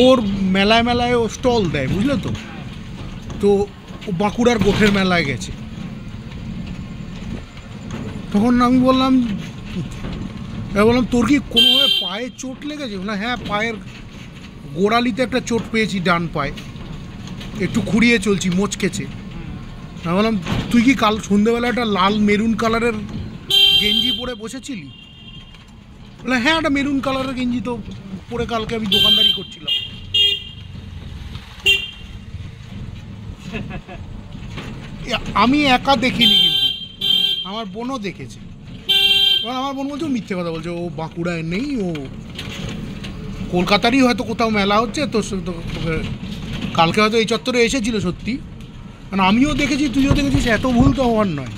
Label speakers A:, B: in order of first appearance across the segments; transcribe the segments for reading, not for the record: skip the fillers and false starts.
A: ওর মেলায় মেলায় ও স্টল দেয়, বুঝলে তো। তো ও বাঁকুড়ার গোঠের মেলায় গেছে। তখন আমি বললাম তোর কি কোনোভাবে পায়ে চোট লেগেছে? না, হ্যাঁ, পায়ের গোড়ালিতে একটা চোট পেয়েছি, ডান পায়ে, একটু খুঁড়িয়ে চলছি, মোচকেছে। আমি বললাম তুই কি কাল সন্ধ্যেবেলা একটা লাল মেরুন কালারের গেঞ্জি পরে বসেছিলি? বলে হ্যাঁ, একটা মেরুন কালারের গেঞ্জি তো পরে কালকে আমি দোকানদারি করছিলাম। আমি একা দেখিনি, কিন্তু আমার বোনও দেখেছে। এবার আমার বোন বলছে ও মিথ্যে কথা বলছে, ও বাঁকুড়ায় নেই, ও কলকাতারই হয়তো কোথাও মেলা হচ্ছে তো, কালকে হয়তো এই চত্বরে এসেছিল সত্যি। মানে আমিও দেখেছি, তুইও দেখেছিস, এত ভুল তো হওয়ার নয়।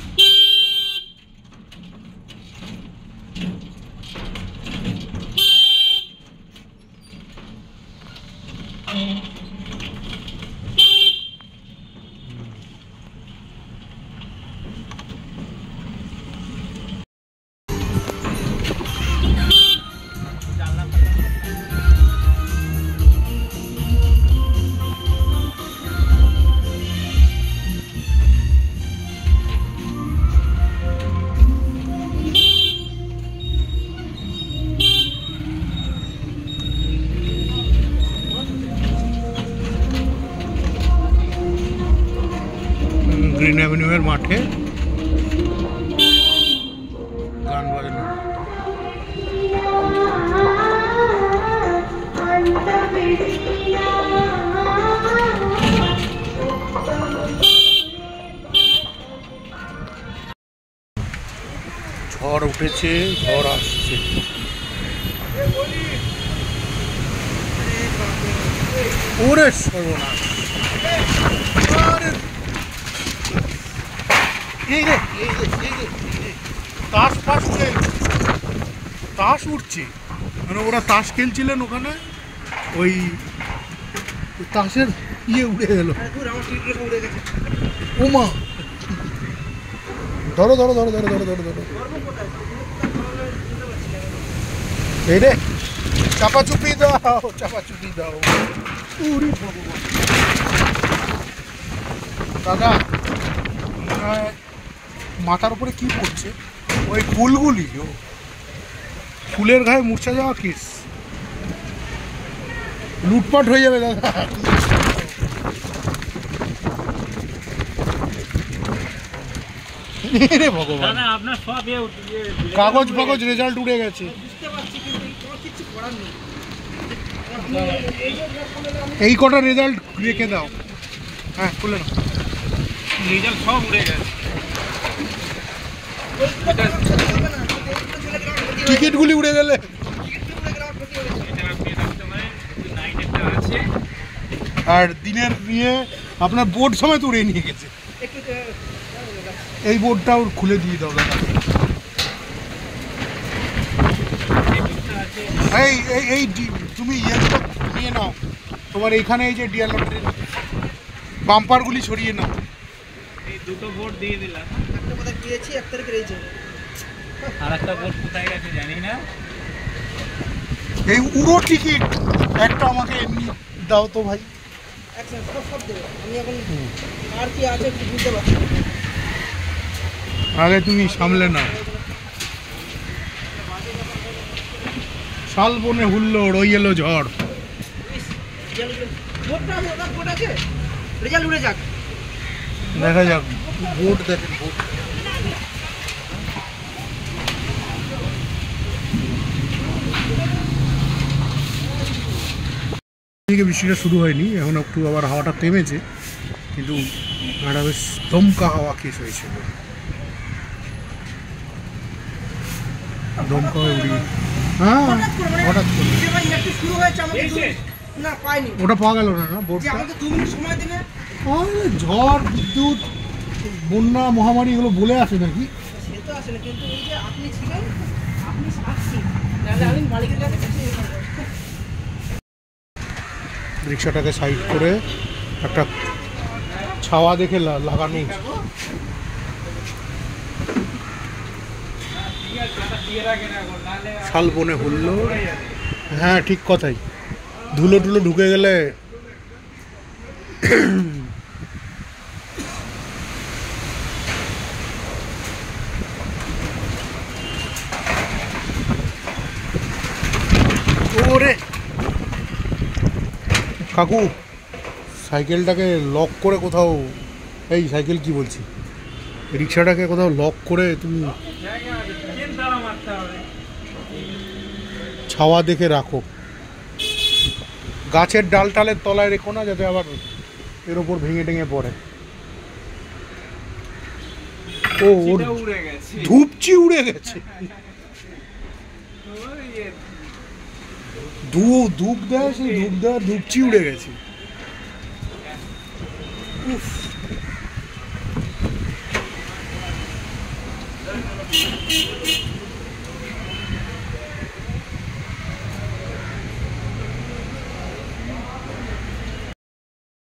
A: গ্রিন অ্যাভিনিউয়ের মাঠে গান বাজানো। ঝড় উঠেছে, ঝড় আসছে। ওরে সর্বনাশ! তাস উঠছে, মানে ওরা তাস খেলছিলেন ওখানে, ওই তাসের উড়ে গেল। ও মা, ধরো ধরো ধরো ধরো ধরো ধরো ধরো, এই রে, চাপাচুপি দাও, চাপাচুপি দাও। দাদা, মাথার উপরে কি পড়ছে? ওই ফুলগুলি, ফুলের গায়ে মূর্ছা যাওয়া কেস, লুটপাট হয়ে যাবে দাদা। রে ভগবান, কাগজ ফাগজ রেজাল্ট উড়ে গেছে। এই কটা রেজাল্ট রেখে দাও। হ্যাঁ, খুলে নাও, রেজাল্ট সব উড়ে গেছে। টিকিটগুলি উড়ে গেলে, আর দিনের নিয়ে আপনার বোর্ড সময় তো উড়ে নিয়ে গেছে। এই বোর্ডটাও খুলে দিয়ে দাও দাদা। এই এই তুমি ইয়েগুলো নিয়ে নাও, তোমার এইখানে এই যে ডিয়ার লটারির বাম্পারগুলি সরিয়ে নাও। এই দুটো বোর্ড দিয়ে দিলাম, একটা কোথায় দিয়েছি, এক তারিখে রয়েছে, আর একটা বোর্ড কোথায় গেছে জানি না। এই উড়ো টিকিট একটা আমাকে এমনি দাও তো ভাই। সব দেবে, আমি এখন আর কি আছে বুঝতে পারছি। আগে তুমি সামলে নাও। শালবনে হুল্লোড়, ওই এলো ঝড়। দেখা যাক, বোর্ড দেখেন, বোর্ড। বৃষ্টিটা শুরু হয়নি এখন, একটু আবার হাওয়াটা থেমেছে, কিন্তু একটা বেশ দমকা হাওয়া কেস হয়েছে, দমকা হয়ে উড়িয়ে। হ্যাঁ, হঠাৎ করে ওটা পাওয়া গেল না, বোর্ডটা। ঝড়, বিদ্যুৎ, বন্যা, মহামারী এগুলো বলে আসে নাকি? রিক্সাটাকে সাইড করে একটা ছাওয়া দেখে লাগানো। শালবনে হুল্লোড়, হ্যাঁ ঠিক কথাই। ধুলো টুলো ঢুকে গেলে ওরে কাকু সাইকেলটাকে লক করে কোথাও, এই সাইকেল কি বলছি, রিক্সাটাকে কোথাও লক করে তুমি ছাওয়া দেখে রাখো, গাছের ডাল টালের তলায় রেখো না, যাতে আবার এর ওপর ভেঙে টেঙে পড়ে। ও ওর ধূপচি উড়ে গেছে, ধূপ দেয়, সেই ধূপ দেওয়ার ধূপচি উড়ে গেছে।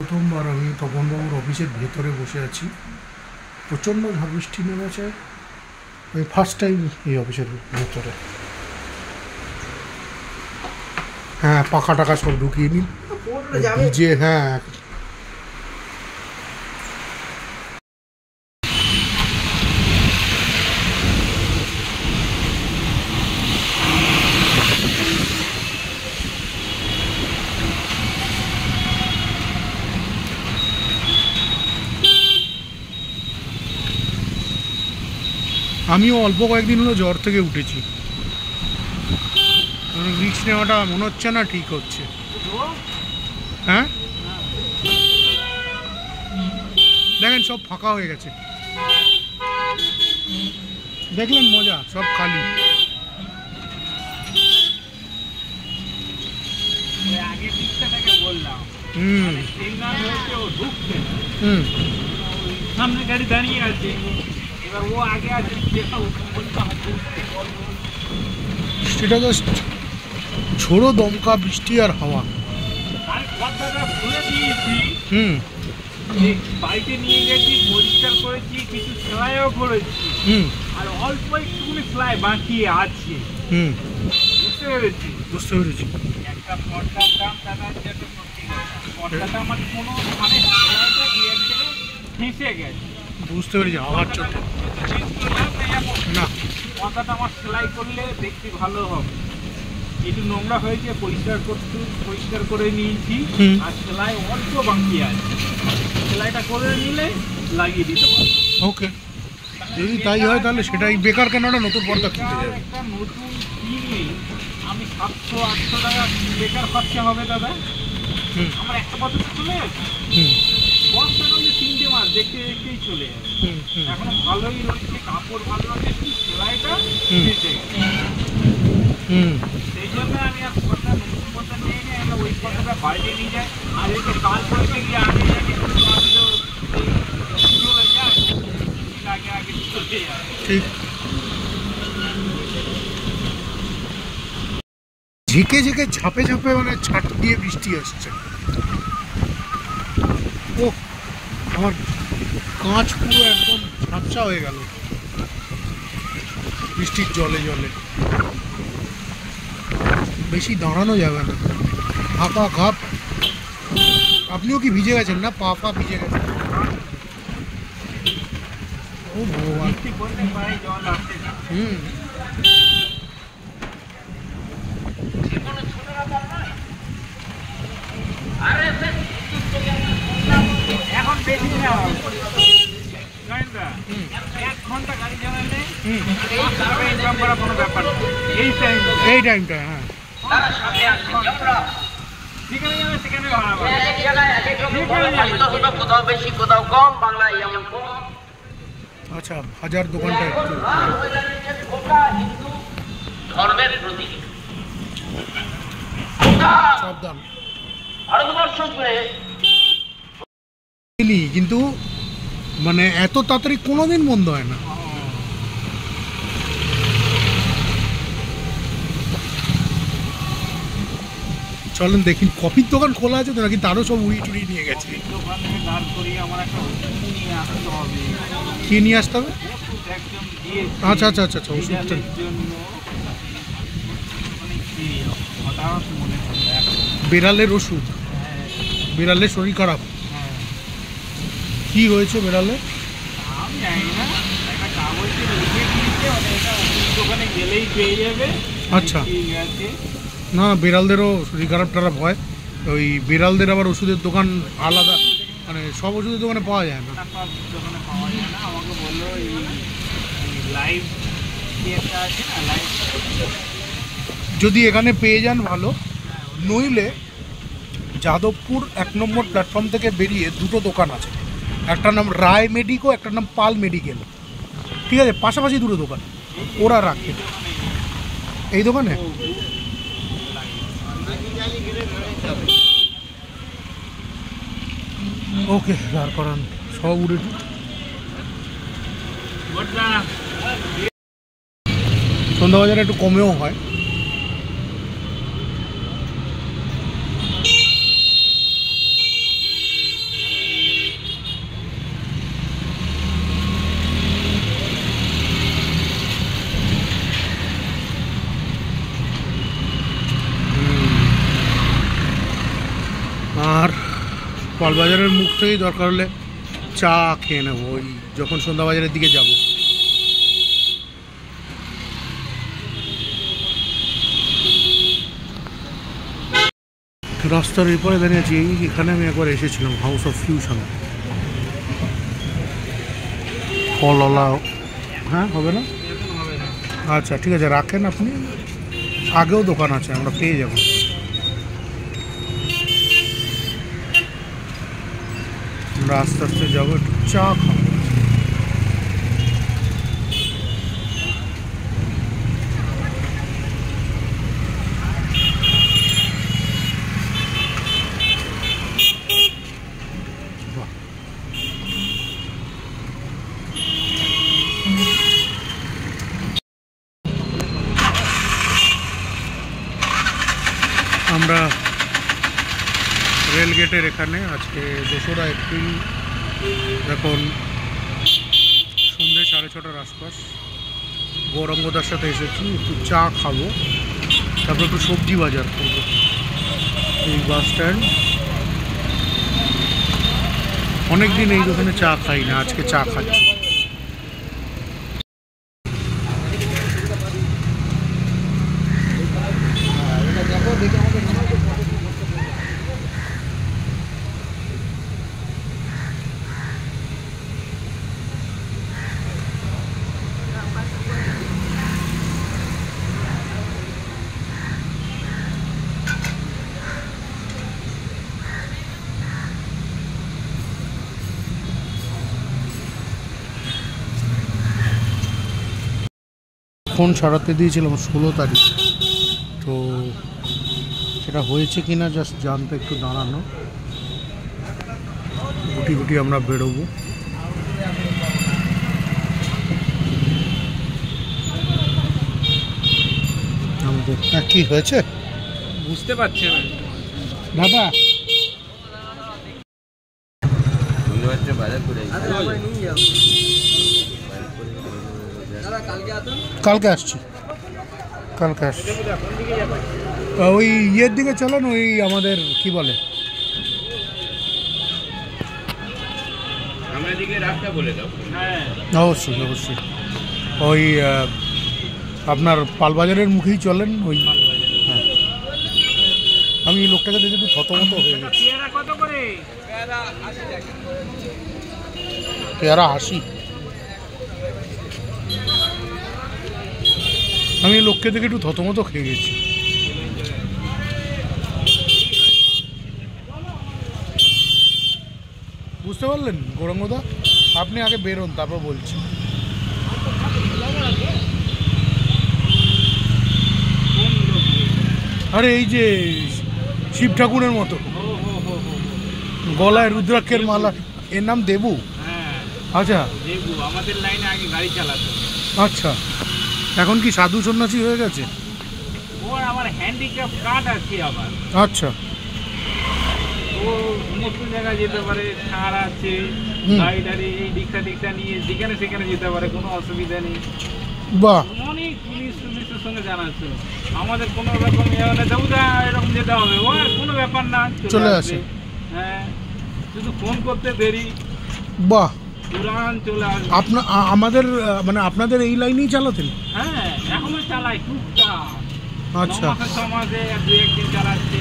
A: প্রথমবার আমি তপনবাবুর অফিসের ভেতরে বসে আছি, প্রচণ্ড ঝড় বৃষ্টি নেমেছে, আমি ফার্স্ট টাইম এই অফিসের ভেতরে। হ্যাঁ পাখা টাকা সব ঢুকিয়ে নিন যে, হ্যাঁ আমিও অল্প কয়েকদিন হলো জ্বর থেকে উঠেছি, রিক্স নেওয়াটা মনে হচ্ছে না ঠিক হচ্ছে। হ্যাঁ দেখেন সব ফাঁকা হয়ে গেছে, দেখলেন মজা, সব খালি।
B: সামনে গাড়ি দাঁড়িয়ে আছে, এবার ও আগে আছে,
A: সেটা জাস্ট ঝোড়ো দমকা বৃষ্টি আর হাওয়া।
B: বাড়িতে নিয়ে গেছি, পরিষ্কার করেছি, কিছু সেলাইও করেছি, আর অল্প একটুখানি সেলাই বাকি আছে। বুঝতে পেরেছি,
A: বুঝতে পেরেছি।
B: একটা পর্দার দাম দাদা, যেটা সত্যি কথা, পর্দাটা আমার কোনো মানে সেলাইটা দিয়ে এক জায়গায় ফেঁসে গেছে।
A: বুঝতে পেরেছি, আবার চোটে না,
B: পর্দাটা আমার সেলাই করলে দেখতে ভালো হবে। একটু নোংরা হয়েছে, পরিষ্কার করে নিয়েছি, আর সেলাই অল্প বাকি আছে, সেলাইটা করে নিলে লাগিয়ে দিতে পারবো।
A: ওকে, যদি তাই হয় তাহলে সেটাই বেকার, কেন না নতুন পর্দা কিনতে যাবে।
B: একটা নতুন কিনলে আমি 700-800 টাকা বেকার খরচা হবে দাদা, আমার একটা বছর চলে যাচ্ছে। বর্ষা হলে 3টে মাস দেখতে দেখতেই চলে যাবে, এখনো ভালোই রয়েছে, কাপড় ভালো রয়েছে, কিন্তু সেলাইটা বেঁচে গেছে। সেই জন্য আমি আর নতুন পর্দা নিয়ে নিই, আমরা ওই পর্দাটা বাইরে নিয়ে যাই, আর এতে কাল করতে গিয়ে আগে জানি চলে যায়, আগে চলে যায়।
A: ঠিক, ঝেঁকে ঝেঁকে ঝাপে ঝাপে মানে ছাট দিয়ে বৃষ্টি আসছে। ও আমার কাঁচ পুরো একদম ঝাপসা হয়ে গেল বৃষ্টির জলে জলে, বেশি দাঁড়ানো যাবে না, হাঁপা ঘাপ। আপনিও কি ভিজে গেছেন না, পা পা ভিজে গেছেন? ও ভগবান।
B: এখন বেশি না, 1 ঘন্টা গাড়ি চালালে ইনকাম করা কোনো ব্যাপার না এই টাইমটা। হ্যাঁ যেখানে যাবে সেখানে ভাড়া পাবে, কোথাও বেশি কোথাও কম, বাংলায় এমন কম।
A: আচ্ছা, হাজার দোকানটা একটু
B: ধর্মের প্রতীক,
A: সাবধান।
B: ভারতবর্ষ জুড়ে
A: কিন্তু মানে এত তাড়াতাড়ি কোনোদিন বন্ধ হয় না। চলেন দেখি, কফির দোকান খোলা আছে তো নাকি তারও সব উড়িয়ে টুড়িয়ে নিয়ে গেছে। কি নিয়ে আসতে হবে? আচ্ছা আচ্ছা আচ্ছা আচ্ছা, ওষুধটা বেড়ালের ওষুধ,
B: হ্যাঁ
A: বেড়ালের শরীর খারাপ,
B: হ্যাঁ।
A: কি হয়েছে বেড়ালে?
B: আমি জানি না, একটা কাগজে লিখে দিয়েছে, মানে এটা ওষুধ দোকানে গেলেই পেয়ে যাবে।
A: আচ্ছা।
B: ঠিক আছে।
A: না, বেড়ালদেরও শরীর খারাপ টারাপ হয়, ওই বেড়ালদের আবার ওষুধের দোকান আলাদা, মানে সব ওষুধের দোকানে পাওয়া যায় না।
B: না, সব দোকানে পাওয়া যায় না। আমাকে বললো এই লাইভ কি একটা আছে না, লাইভ।
A: যদি এখানে পেয়ে যান ভালো, নইলে যাদবপুর 1 নম্বর প্ল্যাটফর্ম থেকে বেরিয়ে দুটো দোকান আছে, একটা নাম রায় মেডিকো, একটা নাম পাল মেডিকেল, ঠিক আছে, পাশাপাশি দুটো দোকান ওরা রাখে। এই দোকানে ওকে, দাঁড় করান সব উড়ে। সন্ধ্যাবাজারে একটু কমেও হয়। আর পালবাজারের মুখ থেকেই দরকার হলে চা খেয়ে নেবো ওই যখন সন্ধ্যাবাজারের দিকে যাব। রাস্তার এরপরে দাঁড়িয়েছি, এখানে আমি একবার এসেছিলাম, হাউস অফ ফিউশন। ফলওয়ালা, হ্যাঁ হবে না? আচ্ছা ঠিক আছে, রাখেন আপনি, আগেও দোকান আছে, আমরা পেয়ে যাব। আমরা আস্তে আস্তে যাবো, একটু চা খাবো। আমরা রেলগেটের এখানে আজকে 2রা এপ্রিল, এখন সন্ধ্যে 6:30টার আশপাশ। গৌরাঙ্গদার সাথে এসেছি, একটু চা খাবো, তারপর একটু সবজি বাজার করবো। এই বাস স্ট্যান্ড, অনেকদিন এই দোকানে চা খাই না, আজকে চা খাচ্ছি। ফোন সারাতে দিয়েছিলাম 16 তারিখ, তো সেটা হয়েছে কিনা জাস্ট জানতে একটু দাঁড়ানো। গুটি গুটি আমরা বেরোবো। আমাদের কি হয়েছে
B: বুঝতে পারছি না
A: দাদা। কালকে আসছি, কালকে আসছি। ওই ইয়ের দিকে চলেন, ওই আমাদের কি বলে, অবশ্যই অবশ্যই, ওই আপনার পালবাজারের মুখেই চলেন। ওই হ্যাঁ, আমি এই লোকটাকে দেখে একটু থতমত হয়ে গেছি। পেয়ারা 80। আমি এই লোককে দেখে একটু থতমত খেয়ে গেছি। বুঝতে পারলেন গৌরাঙ্গদা? আপনি আগে বেরোন, তারপর বলছি। আরে এই যে শিব ঠাকুরের মতো, গলায় রুদ্রাক্ষের মালা, এর নাম দেবু। আচ্ছা,
B: আমাদের লাইনে আগে গাড়ি চালাতো।
A: আচ্ছা, এখন কি সাধু সন্ন্যাসী হয়ে গেছে?
B: ওর আমার হ্যান্ডিক্যাপ কার্ড আছে আবার।
A: আচ্ছা,
B: ও সমস্ত জায়গায় যেতে পারে, ছাড় আছে, গাড়ি টাড়ি রিক্সা টিক্সা নিয়ে যেখানে সেখানে যেতে পারে, কোনো অসুবিধা নেই।
A: বাহ,
B: অনেক পুলিশের সঙ্গে জানা আছে। আমাদের কোনো রকম দেবুদা এরকম যেতে হবে, ও কোনো ব্যাপার না,
A: চলে আসে।
B: হ্যাঁ, শুধু ফোন করতে দেরি,
A: বাহ।
B: পুরান চলে আসবে।
A: আমাদের মানে আপনাদের এই লাইনেই চালাতেন?
B: হ্যাঁ, এখনো চালাই টুকটাক।
A: আচ্ছা,
B: 9 মাসে 6 মাসে 2-1 দিন চালাচ্ছে।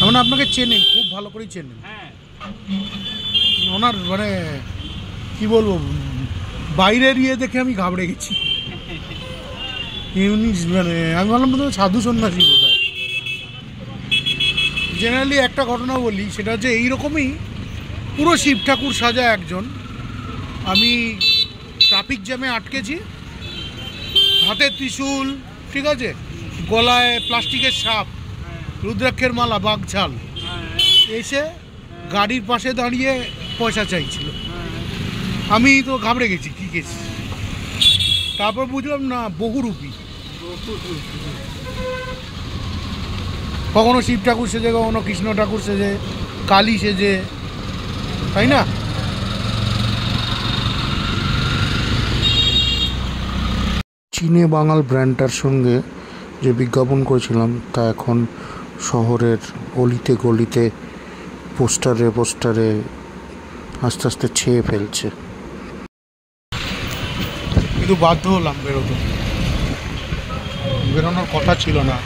A: মানে আপনাকে চেনেন, খুব ভালো করেই চেনেন।
B: হ্যাঁ,
A: ওনার মানে কি বলবো, বাইরের ইয়ে দেখে আমি ঘাবড়ে গেছি। এমনি মানে আমি ভাবলাম বোধহয় সাধু সন্ন্যাসী বোধ হয়। জেনারেলি একটা ঘটনা বলি, সেটা হচ্ছে এইরকমই পুরো শিব ঠাকুর সাজা একজন। আমি ট্রাফিক জ্যামে আটকেছি, হাতে ত্রিশূল, ঠিক আছে, গলায় প্লাস্টিকের সাপ, রুদ্রাক্ষের মালা, বাঘঝাল, এসে গাড়ির পাশে দাঁড়িয়ে পয়সা চাইছিল। আমি তো ঘাবড়ে গেছি, কী গেছি। তারপর বুঝলাম না বহুরূপী, কখনো শিব ঠাকুর সেজে, কখনো কৃষ্ণ ঠাকুর সেজে, কালী সেজে, তাই না? চীনে বাঙাল ব্র্যান্ডটার সঙ্গে যে বিজ্ঞাপন করেছিলাম তা এখন শহরের অলিতে গলিতে পোস্টারে পোস্টারে আস্তে আস্তে ছেয়ে ফেলছে। কিন্তু বাধ্য হলাম বেরোতে, বেরোনোর কথা ছিল না।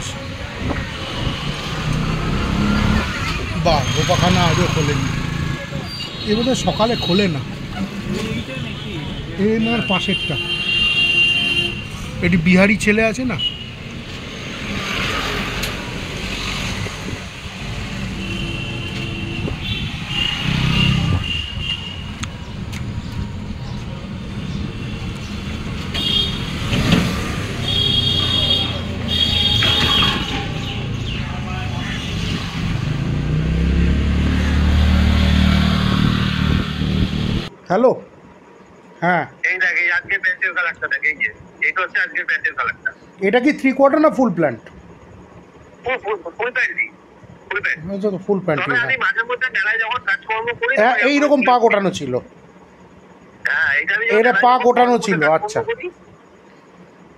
A: বা গোপাখানা আজও খোলেনি, এ বোধহয় সকালে খোলে না। এই আমার পাশেরটা, এটি বিহারি ছেলে আছে না, হ্যালো। হ্যাঁ,
C: এই দেখ, এই আজকে প্যান্টের কালারটা দেখ, এই যে এইটা হচ্ছে আজকের প্যান্টের কালারটা।
A: এটা কি 3/4 না ফুল প্যান্ট?
C: ফুল প্যান্টই, ফুল প্যান্ট।
A: আচ্ছা, তো ফুল প্যান্ট।
C: তবে আমি মাঝে মধ্যে মেলায় যখন কাজকর্ম করি,
A: হ্যাঁ, এইরকম পা গোটানো ছিল।
C: হ্যাঁ,
A: এটা পা গোটানো ছিল। আচ্ছা,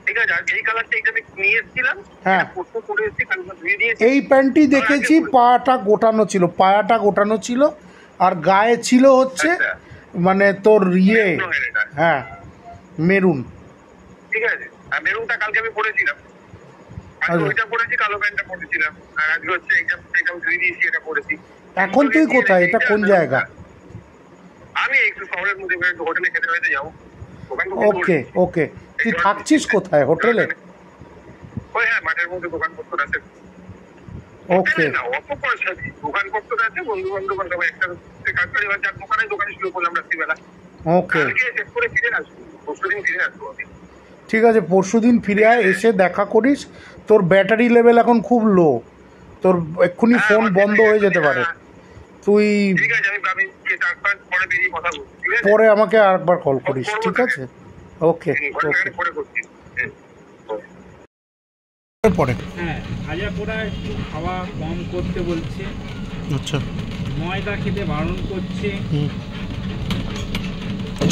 C: ঠিক আছে। আর এই কালারটা এটা আমি নিয়ে এসেছিলাম,
A: হ্যাঁ,
C: ফটো করে এসেছি, কালকে ধুয়ে দিয়েছি।
A: এই প্যান্টটি দেখেছি, পাটা গোটানো ছিল, পায়াটা গোটানো ছিল, আর গায়ে ছিল হচ্ছে মানে তোর ইয়ে, হ্যাঁ, মেরুন।
C: ঠিক আছে, আর মেরুনটা কালকে আমি পরেছিলাম, আর ওইটা পরেছি, কালো প্যান্টটা পরেছিলাম, আর আজকে হচ্ছে এটা ধুয়ে দিয়েছি, এটা পরেছি।
A: এখন তুই কোথায়? এটা কোন জায়গা?
C: আমি একটু শহরের মধ্যে হোটেলে খেতে খেতে যাবো।
A: ওকে ওকে, তুই থাকছিস কোথায়? হোটেলে?
C: ওই হ্যাঁ, মাঠের মধ্যে দোকানপত্র আছে।
A: ওকে,
C: না, অত পয়সা নেই, দোকানপত্র আছে, বন্ধু বান্ধব একটা কাজ করি, যার দোকানে শুরু করলাম রাত্রিবেলা।
A: ওকে,
C: শেষ করে ফিরে আসবো, পরশুদিন ফিরে আসবো আমি।
A: ঠিক আছে, পরশুদিন ফিরে আয়, এসে দেখা করিস। তোর ব্যাটারি লেভেল এখন খুব লো, তোর এক্ষুনি ফোন বন্ধ হয়ে যেতে পারে। তুই
C: ঠিক আছে, আমি পরে বেরিয়ে কথা বলছি, ঠিক আছে?
A: পরে আমাকে আরেকবার কল করিস, ঠিক আছে? ওকে ওকে,
C: পরে করছি।
A: পরে।
B: হ্যাঁ, ভাজা পোড়া একটু খাওয়া কম করতে বলছে।
A: আচ্ছা,
B: ময়দা খেতে বারণ করছে।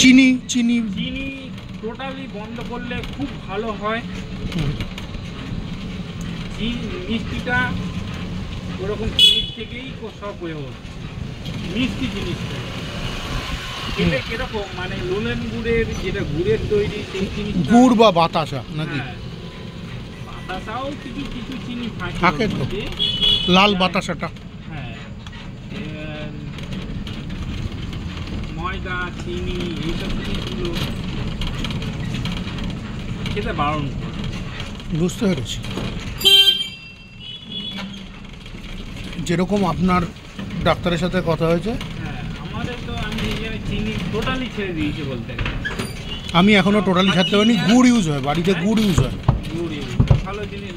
A: চিনি চিনি
B: চিনি টোটালি বন্ধ করলে খুব ভালো হয়। মিষ্টিটা ওরকম জিনিস থেকেই সব হয়ে হচ্ছে, মিষ্টি জিনিসটা খেলে কিরকম, মানে লোলেন গুড়ের, যেটা গুড়ের তৈরি সেই জিনিস,
A: গুড় বা বাতাসা নাকি?
B: বাতাসাও কিছু কিছু চিনি
A: থাকে তো, লাল বাতাসাটা।
B: হ্যাঁ, ময়দা, চিনি, এইসব জিনিসগুলো খেতে বারণ করে।
A: বুঝতে পেরেছি। যেরকম আপনার ডাক্তারের সাথে কথা হয়েছে,
B: হ্যাঁ, আমাদের তো আমি চিনি টোটালি ছেড়ে দিয়েছি বলতে গেলে।
A: আমি এখনো টোটালি ছাড়তে পারিনি। গুড় ইউজ হয় বাড়িতে, গুড় ইউজ হয়,
B: গুড় ভালো জিনিস,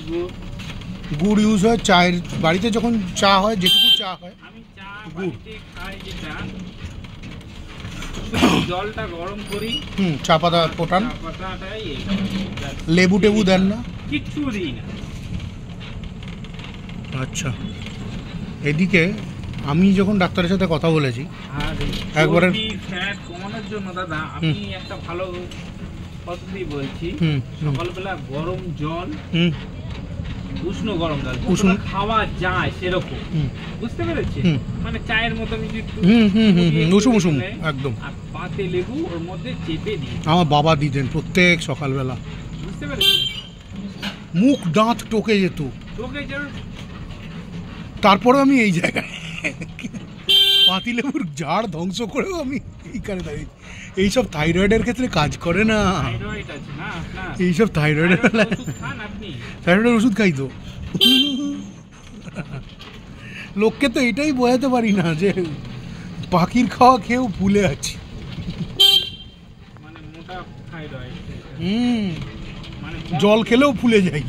A: গুড় ইউজ হয় চায়ের, বাড়িতে যখন চা হয়, যেটুকু চা হয়।
B: আমি চা বাড়িতে খাই, যেটা জলটা গরম করি,
A: চা পাতা ফোটান,
B: চা পাতাটাই,
A: লেবু টেবু দেন না?
B: কিচ্ছু দিই না।
A: আচ্ছা, এদিকে আমি যখন ডাক্তারের সাথে কথা বলেছি,
B: আর
A: একবারে
B: ফ্যাট কমানোর জন্য দাদা, আপনি একটা ভালো পদ্ধতি বলছি। সকালবেলা গরম জল, উষ্ণ গরম জল খাওয়া যায় সেরকম, বুঝতে পেরেছি? মানে চায়ের মতো
A: উষুম একদম,
B: আর পাতে লেবু ওর মধ্যে চেপে দিই।
A: আমার বাবা দিতেন প্রত্যেক সকালবেলা,
B: বুঝতে পেরেছি?
A: মুখ দাঁত টোকে যেত, তারপরে আমি এই জায়গায় পাতিলেবুর ঝাড় ধ্বংস করেও আমি এইখানে দাঁড়িয়ে। এইসব থাইরয়েডের ক্ষেত্রে কাজ করে না, এইসব থাইরয়েডের থাইরয়েডের ওষুধ খাই তো। লোককে তো এটাই বোঝাতে পারি না যে পাখির খাওয়া খেয়েও ফুলে আছি। জল খেলেও ফুলে যাই।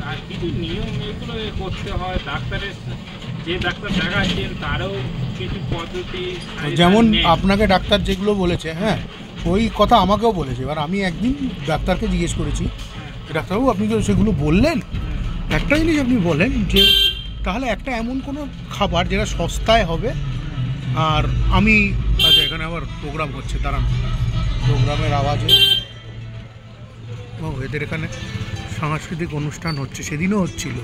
B: আর কিছু নিয়ম এগুলো করতে হয়, ডাক্তারের যে ডাক্তার দেখাচ্ছেন তারও কিছু পদ্ধতি,
A: যেমন আপনাকে ডাক্তার যেগুলো বলেছে, হ্যাঁ ওই কথা আমাকেও বলেছে। এবার আমি একদিন ডাক্তারকে জিজ্ঞেস করেছি, ডাক্তারবাবু আপনি তো সেগুলো বললেন, একটা জিনিস আপনি বলেন যে তাহলে একটা এমন কোনো খাবার যেটা সস্তায় হবে। আর আমি আচ্ছা এখানে আবার প্রোগ্রাম হচ্ছে, দাঁড়ান, প্রোগ্রামের আওয়াজে ও এদের এখানে সাংস্কৃতিক অনুষ্ঠান হচ্ছে, সেদিনও হচ্ছিল।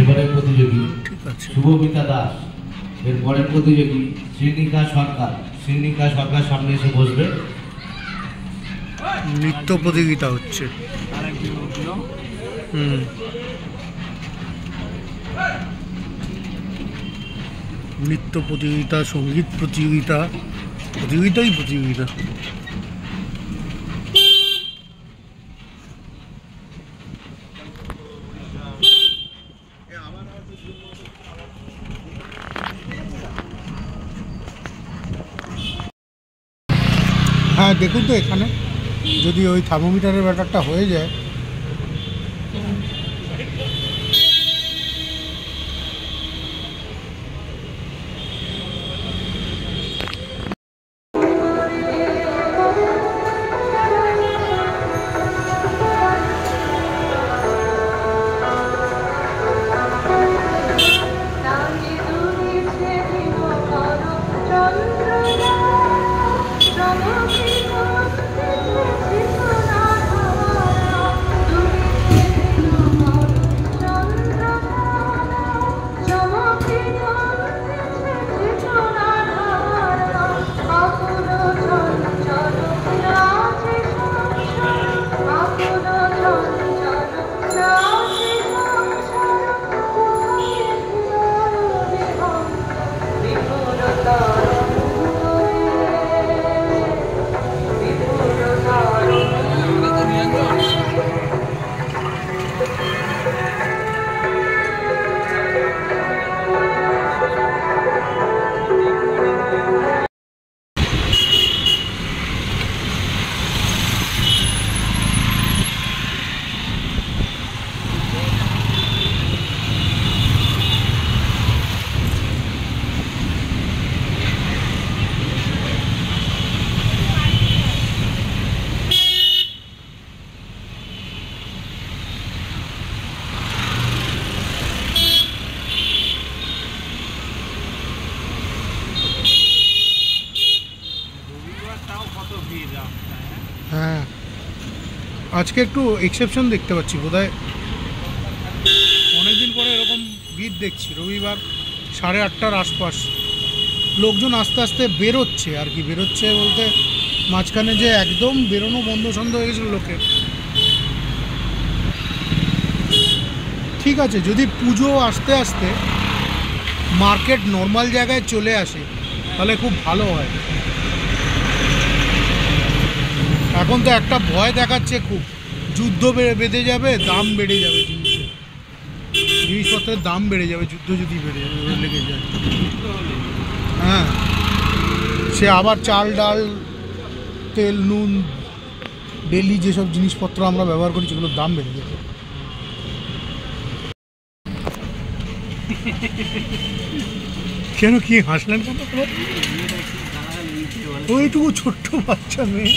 D: এবারের প্রতিযোগী
A: ঠিক আছে,
D: শুভমিতা দাস, এর পরের প্রতিযোগী শ্রীনিকা সরকার। শ্রীনিকা সরকার সামনে এসে বসবে।
A: নৃত্য প্রতিযোগিতা হচ্ছে। নৃত্য প্রতিযোগিতা, সঙ্গীত প্রতিযোগিতা, প্রতিযোগিতাই প্রতিযোগিতা। হ্যাঁ দেখুন তো এখানে যদি ওই থার্মোমিটারের ব্যাপারটা হয়ে যায়। হ্যাঁ আজকে একটু এক্সেপশন দেখতে পাচ্ছি, বোধহয় অনেকদিন পরে এরকম ভিড় দেখছি। রবিবার 8:30টার আশপাশ লোকজন আস্তে আস্তে বেরোচ্ছে, আর কি বেরোচ্ছে বলতে মাঝখানে যে একদম বেরোনো বন্ধ সন্ধ হয়ে গেছিলো লোকের। ঠিক আছে, যদি পুজো আস্তে আস্তে মার্কেট নর্মাল জায়গায় চলে আসে তাহলে খুব ভালো হয়। এখন তো একটা ভয় দেখাচ্ছে, খুব যুদ্ধ বেঁধে যাবে, দাম বেড়ে যাবে, জিনিসপত্রের দাম বেড়ে যাবে, যুদ্ধ যদি লেগে যায়। হ্যাঁ, সে আবার চাল ডাল তেল নুন ডেলি যেসব জিনিসপত্র আমরা ব্যবহার করি সেগুলোর দাম বেড়ে যাবে। কেন, কি হাসলেন কেন? ওইটুকু ছোট্ট বাচ্চা মেয়ে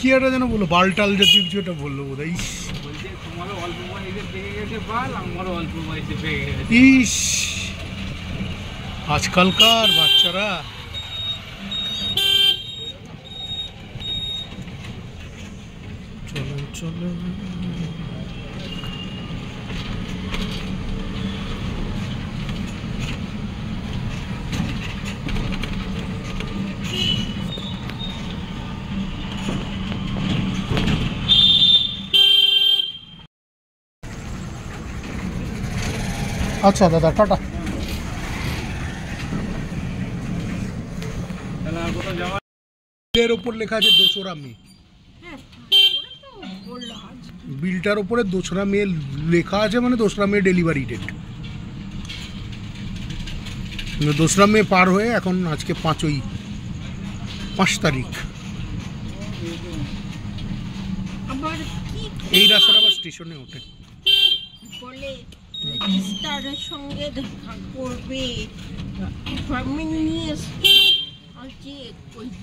A: কি একটা যেন বললো, বালটাল জাতীয় কিছু একটা বললো বোধ হয়। ইস আজকালকার বাচ্চারা চলো চলো আচ্ছা দাদা টাটা।
B: তাহলে আর কোথাও যাওয়া
A: বিলের ওপর লেখা আছে 2রা মে, বিলটার ওপরে 2রা মে লেখা আছে, মানে 2রা মে ডেলিভারি ডেট। 2রা মে পার হয়ে এখন আজকে 5 তারিখ। এই রাস্তাটা আবার স্টেশনে ওঠে।
E: বলে রেজিস্ট্রারের সঙ্গে দেখা করবে,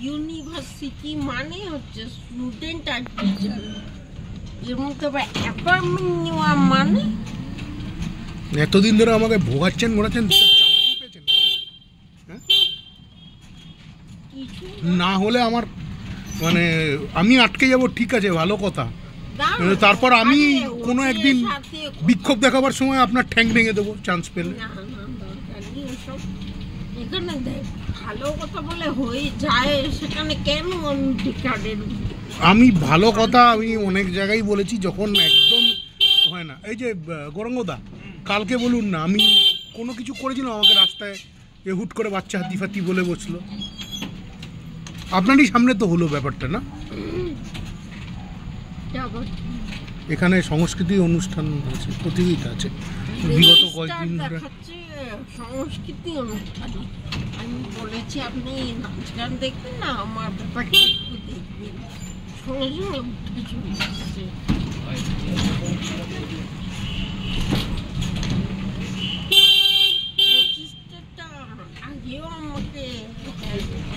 E: ইউনিভার্সিটি মানে হচ্ছে স্টুডেন্ট আর টিচার, এর মধ্যে আবার অ্যাপয়েন্টমেন্ট নেওয়া মানে।
A: এতদিন ধরে আমাকে ভোগাচ্ছেন ঘোরাচ্ছেন, চালাকি পেয়েছেন হ্যাঁ?
E: কিছু
A: না হলে আমার মানে আমি আটকে যাব, ঠিক আছে ভালো কথা,
E: দাও,
A: তারপর আমি
E: আরে
A: কোনো
E: ওদের
A: একদিন
E: সাথে
A: বিক্ষোভ দেখাবার সময় আপনার ঠ্যাং ভেঙে দেবো চান্স পেলে।
E: না, না, দরকার নেই ওসব। এখানে দেখ ভালো কথা বলে হয়ে যায়, সেখানে কেন আমি বেকারের
A: আমি ভালো কথা আমি অনেক জায়গায় বলেছি, যখন একদম হয় না। এই যে গৌরাঙ্গদা কালকে বলুন না, আমি কোনো কিছু করেছিলাম, আমাকে রাস্তায় হুট করে বাচ্চা হাতি ফাতি বলে বসলো, আপনারই সামনে তো হলো ব্যাপারটা না। এখানে সংস্কৃতি অনুষ্ঠান আছে, প্রতিযোগিতা আছে বিগত কয়েকদিন ধরে।
E: দেখাচ্ছে সংস্কৃতি অনুষ্ঠান। আমি বলেছি আপনি নাচ গান দেখবেন না, আমার ব্যাপারটা একটু দেখবেন। সঙ্গে সঙ্গে উঠে চলে এসেছে। রেজিস্টারটা আগেও আমাকে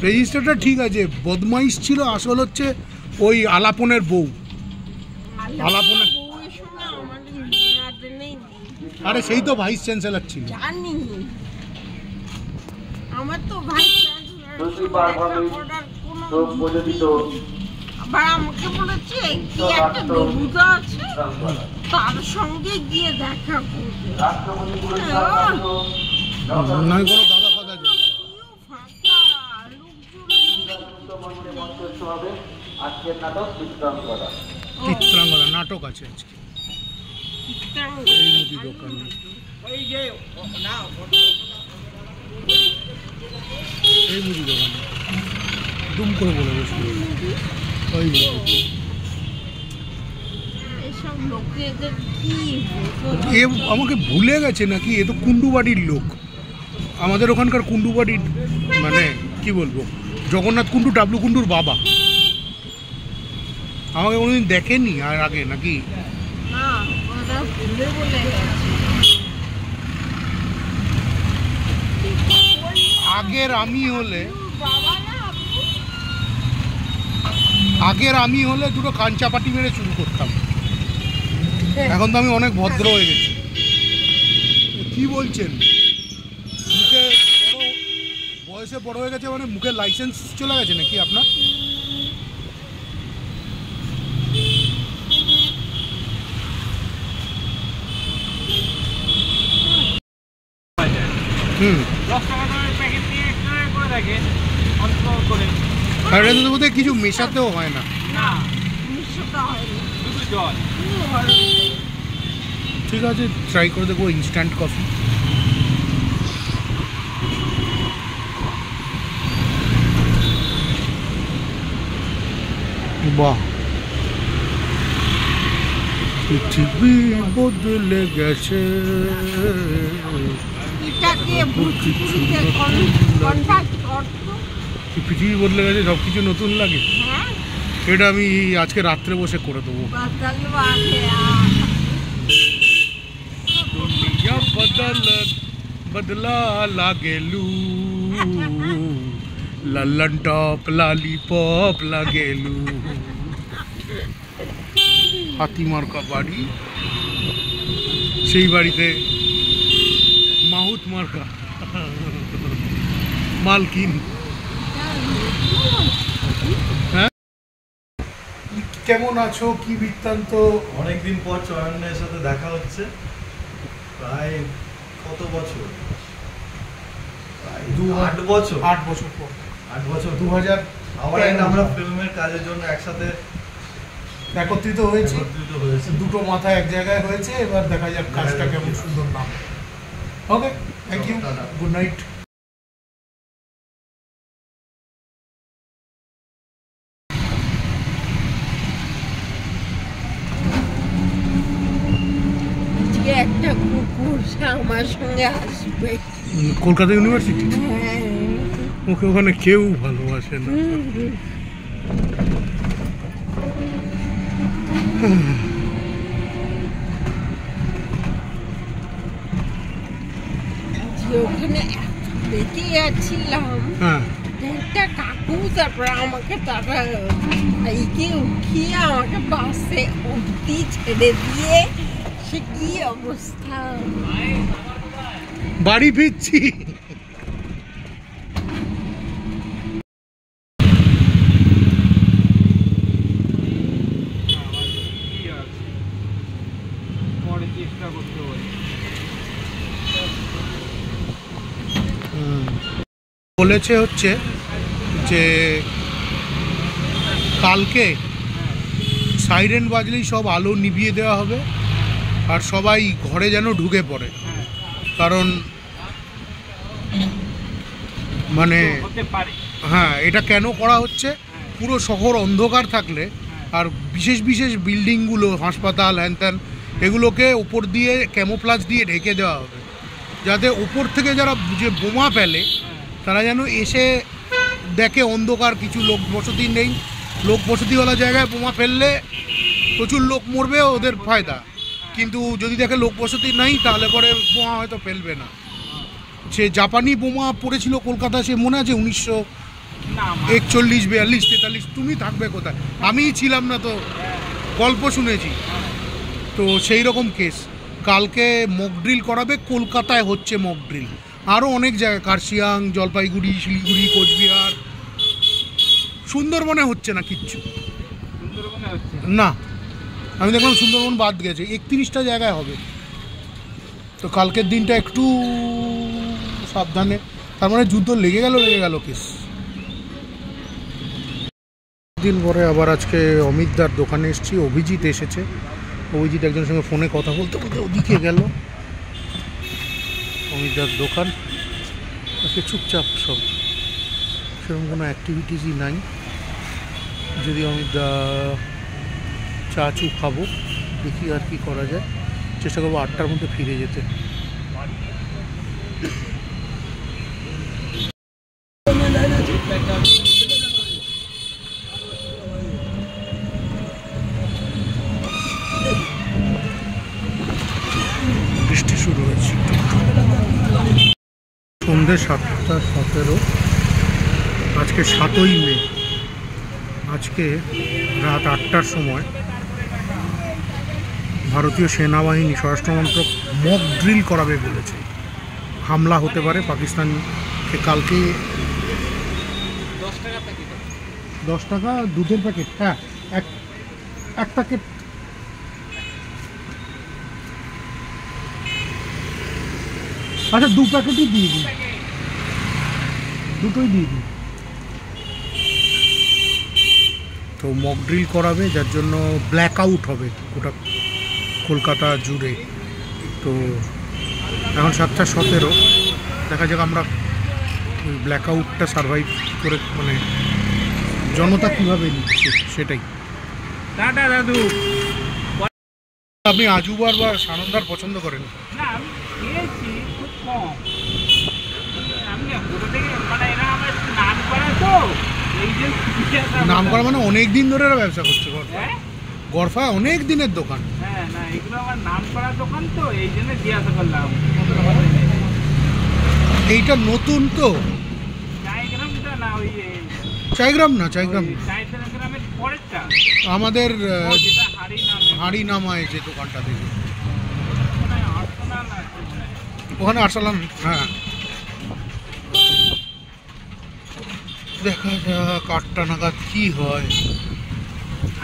A: রেজিস্টারটা ঠিক আছে, বদমাইশ ছিল আসল হচ্ছে ওই আলাপনের বউ। আলাপনা-
E: বউয়ের সঙ্গে আমাদের লেনাদেনাই নেই।
A: আরে সেই তো ভাইস চ্যান্সেলর ছিল।
E: জানি আমার তো ভাই আবার আমাকে বলেছে কি একটা দেবুদা আছে, তার সঙ্গে গিয়ে দেখা করবে।
A: নয় কোনো দাদা ফাদা ছিল।
E: ফাঁকা
A: চিত্রাঙ্গদা নাটক আছে আজকে এই মুদি দোকানে।
B: ওই যে না
A: এই মুদি দোকানে দুম করে বলে বসলো ওই মুদি।
E: এসব লোকেদের কি
A: এ আমাকে ভুলে গেছে নাকি, এ তো কুন্ডুবাড়ির লোক, আমাদের ওখানকার কুন্ডুবাড়ির, মানে কি বলবো, জগন্নাথ কুন্ডু ডাবলু কুন্ডুর বাবা। আমাকে কোনোদিন দেখেনি আর আগে নাকি?
E: না ওরা ভুলে বলে গেছে।
A: আগের আমি হলে
E: বাবা না আপনি
A: আগের আমি হলে দুটো কাঞ্চাপাটি মেরে শুরু করতাম। এখন তো আমি অনেক ভদ্র হয়ে গেছি। কি বলছেন, মুখে বড় বয়সে বড় হয়ে গেছে মানে মুখের লাইসেন্স চলে গেছে নাকি আপনার? হুম,
B: 10 টাকা দামের প্যাকেট নিয়ে 1 টাকা করে দেখেন অন্তর করে।
A: আর এর মধ্যে কিছু মেশাতেও হয় না।
B: না
E: মিশতে হয়নি।
B: শুধু জল।
A: ঠিক আছে, ট্রাই করে দেখবো ইনস্ট্যান্ট কফি। বাহ, পৃথিবী বদলে গেছে।
E: এটাকে ভুটকুড়িতে কন্ট্যাক্ট করতো।
A: পৃথিবী বদলে গেছে, সব কিছু নতুন লাগে।
E: হ্যাঁ
A: এটা আমি আজকে রাত্রে বসে করে দেবো।
E: बदलवा गया
A: दुनिया बदला लागेलू, लल्लन टॉप लॉलीपॉप लागेलू। হাতিমার্কা বাড়ি, সেই বাড়িতে মাহুত মার্কা। মালকিন। হ্যাঁ, কেমন আছো, কি বৃত্তান্ত?
F: অনেকদিন পর চয়নের সাথে দেখা হচ্ছে, প্রায় কত বছর, প্রায় 8 বছর
A: 8 বছর পর,
F: 8 বছর
A: 2000
F: আবার আমরা ফিল্মের কাজের জন্য একসাথে
A: একত্রিত হয়েছে।
F: একত্রিত হয়েছে।
A: দুটো মাথা এক জায়গায় হয়েছে, এবার দেখা যাক কাজটা কেমন সুন্দর নাম। ওকে, থ্যাংক ইউ, গুড নাইট।
E: আজকে একটা কুকুর আমার সঙ্গে আসবে।
A: কলকাতা ইউনিভার্সিটি,
E: হ্যাঁ।
A: ওকে ওখানে কেউ ভালোবাসে না।
E: আজকে ওখানে দেখে যাচ্ছিলাম,
A: হ্যাঁ,
E: একটা কাকু তারপরে আমাকে তারা এইকে উঠিয়ে আমাকে বাসে অব্দি ছেড়ে দিয়ে, সে কি অবস্থা।
A: বাড়ি ফিরছি।
B: পরে চেষ্টা করতে পারি।
A: বলেছে হচ্ছে যে কালকে সাইরেন বাজলেই সব আলো নিভিয়ে দেওয়া হবে, আর সবাই ঘরে যেন ঢুকে পড়ে। কারণ মানে
B: হতে পারে।
A: হ্যাঁ, এটা কেন করা হচ্ছে, পুরো শহর অন্ধকার থাকলে আর বিশেষ বিশেষ বিল্ডিংগুলো, হাসপাতাল, হ্যানত্যান, এগুলোকে ওপর দিয়ে ক্যামোফ্লাজ দিয়ে ঢেকে দেওয়া হবে, যাতে ওপর থেকে যারা যে বোমা ফেলে তারা যেন এসে দেখে অন্ধকার, কিছু লোক বসতি নেই, লোক বসতিওয়ালা জায়গায় বোমা ফেললে প্রচুর লোক মরবে, ওদের ফায়দা। কিন্তু যদি দেখে লোক বসতি নাই, তাহলে পরে বোমা হয়তো ফেলবে না। সে জাপানি বোমা পড়েছিল কলকাতা, সে মনে আছে 1941, 42, 43, তুমি থাকবে কোথায়, আমিই ছিলাম না তো, গল্প শুনেছি তো। সেই রকম কেস কালকে মক ড্রিল করাবে, কলকাতায় হচ্ছে মক ড্রিল, আরও অনেক জায়গায়, কার্শিয়াং, জলপাইগুড়ি, শিলিগুড়ি, কোচবিহার, সুন্দরবনে হচ্ছে না কিচ্ছু।
B: সুন্দরবনে হচ্ছে
A: না, আমি দেখলাম সুন্দরবন বাদ গেছে, 31টা জায়গায় হবে। তো কালকের দিনটা একটু সাবধানে, তার মানে যুদ্ধ লেগে গেল কেস। দিন পরে আবার আজকে অমিতদার দোকানে এসেছি, অভিজিৎ এসেছে। অভিজিৎ একজনের সঙ্গে ফোনে কথা বলতে বলতে ওদিকে গেল। অমিতদার দোকান আজকে চুপচাপ, সব সেরকম কোনো অ্যাক্টিভিটিসই নাই। যদি অমিতদা চা চু খাবো, দেখি আর কি করা যায়, চেষ্টা করবো 8টার মধ্যে ফিরে যেতে। বৃষ্টি শুরু হয়েছে, সন্ধ্যে 7:17, আজকে 7ই মে। আজকে রাত 8টার সময় ভারতীয় সেনাবাহিনী, স্বরাষ্ট্রমন্ত্রক মক ড্রিল করাবে বলেছে। হামলা হতে পারে পাকিস্তানকে। কালকে 10 টাকা দুধের প্যাকেট, হ্যাঁ, এক প্যাকেট। আচ্ছা, 2 প্যাকেটই দিয়ে দিন, দুটোই দিয়ে দিন। তো মক ড্রিল করাবে, যার জন্য ব্ল্যাক আউট হবে গোটা কলকাতা জুড়ে। তো এখন 7:17, দেখা যাক আমরা ওই ব্ল্যাক আউটটা সার্ভাইভ করে, মানে জনতা কীভাবে নিচ্ছে সেটাই।
B: টাটা দাদু।
A: আপনি আজুবার বা সানন্দার পছন্দ করেন?
B: না, আমি খেয়েছি খুব কম। আমি ছোটো থেকে, মানে এরা আমার একটু নাম করা তো, এই যে
A: নাম করা মানে অনেক দিন ধরে এরা ব্যবসা করছে।
B: হ্যাঁ
A: গরফায় অনেক দিনের দোকান।
B: হ্যাঁ, না এগুলো আমার নাম করা দোকান তো, এই জন্য জিজ্ঞাসা করলাম।
A: এইটা নতুন তো,
B: চাইগ্রামটা না, ওই
A: চাইগ্রাম না, চাইগ্রাম
B: চাইগ্রামের পরেরটা,
A: আমাদের
B: যেটা হাড়ি নামে,
A: হাঁড়ি নামায় যে দোকানটা থেকে,
B: মানে আর্সেনাল আছে মনে হয়।
A: ওখানে আরসালান, হ্যাঁ। দেখা যাক 8টা নাগাদ কি হয়।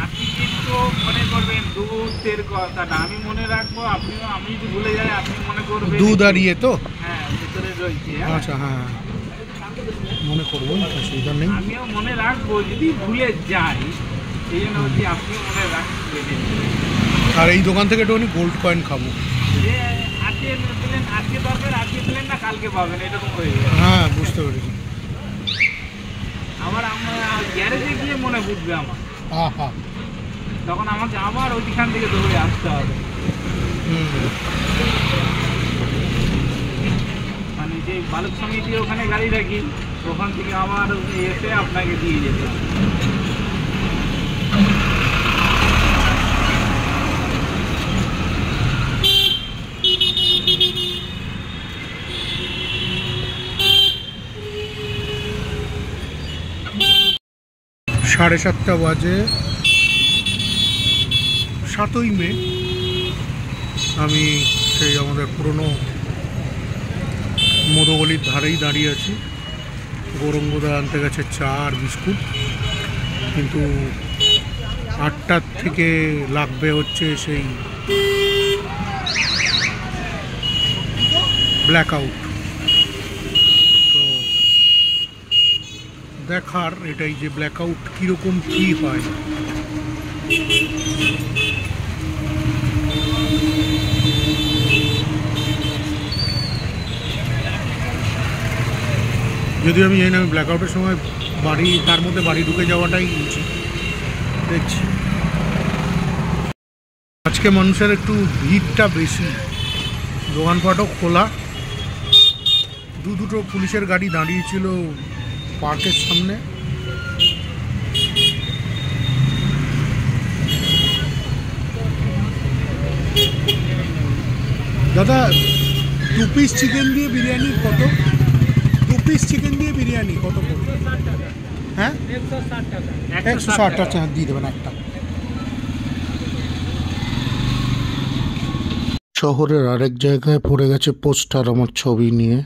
B: আপনি কিন্তু মনে করবেন দুধের কথাটা আমি মনে রাখবো, আপনিও, আমি যদি ভুলে যাই আপনি মনে করবেন।
A: দুধ আর ইয়ে তো?
B: হ্যাঁ, ভিতরে রয়েছে।
A: আচ্ছা, হ্যাঁ মনে করবো, অসুবিধা নেই।
B: আমিও মনে রাখবো যদি ভুলে যাই, এই জন্য বলছি আপনিও মনে রাখবেন।
A: আর এই দোকান থেকে একটুখানি গোল্ড কয়েন খাবো।
B: যে আজকে দিলেন, আজকে দরকার, আজকে দিলেন না কালকে পাবেন, এরকম হয়ে যাবে।
A: হ্যাঁ বুঝতে পেরেছি।
B: আমার গ্যারেজে গিয়ে মনে বুঝবে আমার,
A: হ্যাঁ
B: তখন আমাকে আবার ওইখান থেকে দৌড়ে আসতে হবে। মানে যে বালক সমিতি ওখানে গাড়ি রাখি, ওখান থেকে আবার এসে আপনাকে দিয়ে যেতে হবে।
A: সাড়ে 7টা বাজে, 7ই মে। আমি সেই আমাদের পুরনো মধুগলির ধারেই দাঁড়িয়ে আছি। গৌরঙ্গদা আনতে গেছে চা আর বিস্কুট, কিন্তু 8টার থেকে লাগবে হচ্ছে সেই ব্ল্যাক আউট। তো দেখার এটাই যে ব্ল্যাক আউট কীরকম কী হয়। যদিও আমি জানি না, আমি ব্ল্যাক আউটের সময় বাড়ি, তার মধ্যে বাড়ি ঢুকে যাওয়াটাই উচিত। দেখছি আজকে মানুষের একটু ভিড়টা বেশি, দোকানপাটও খোলা। দুটো পুলিশের গাড়ি দাঁড়িয়েছিল পার্কের সামনে। দাদা 2 পিস চিকেন দিয়ে বিরিয়ানি কত? 2 পিস চিকেন দিয়ে বিরিয়ানি কত পড়বে? হ্যাঁ 160 টাকা দিয়ে দেবেন একটা। শহরের আরেক জায়গায় পড়ে গেছে পোস্টার আমার ছবি নিয়ে।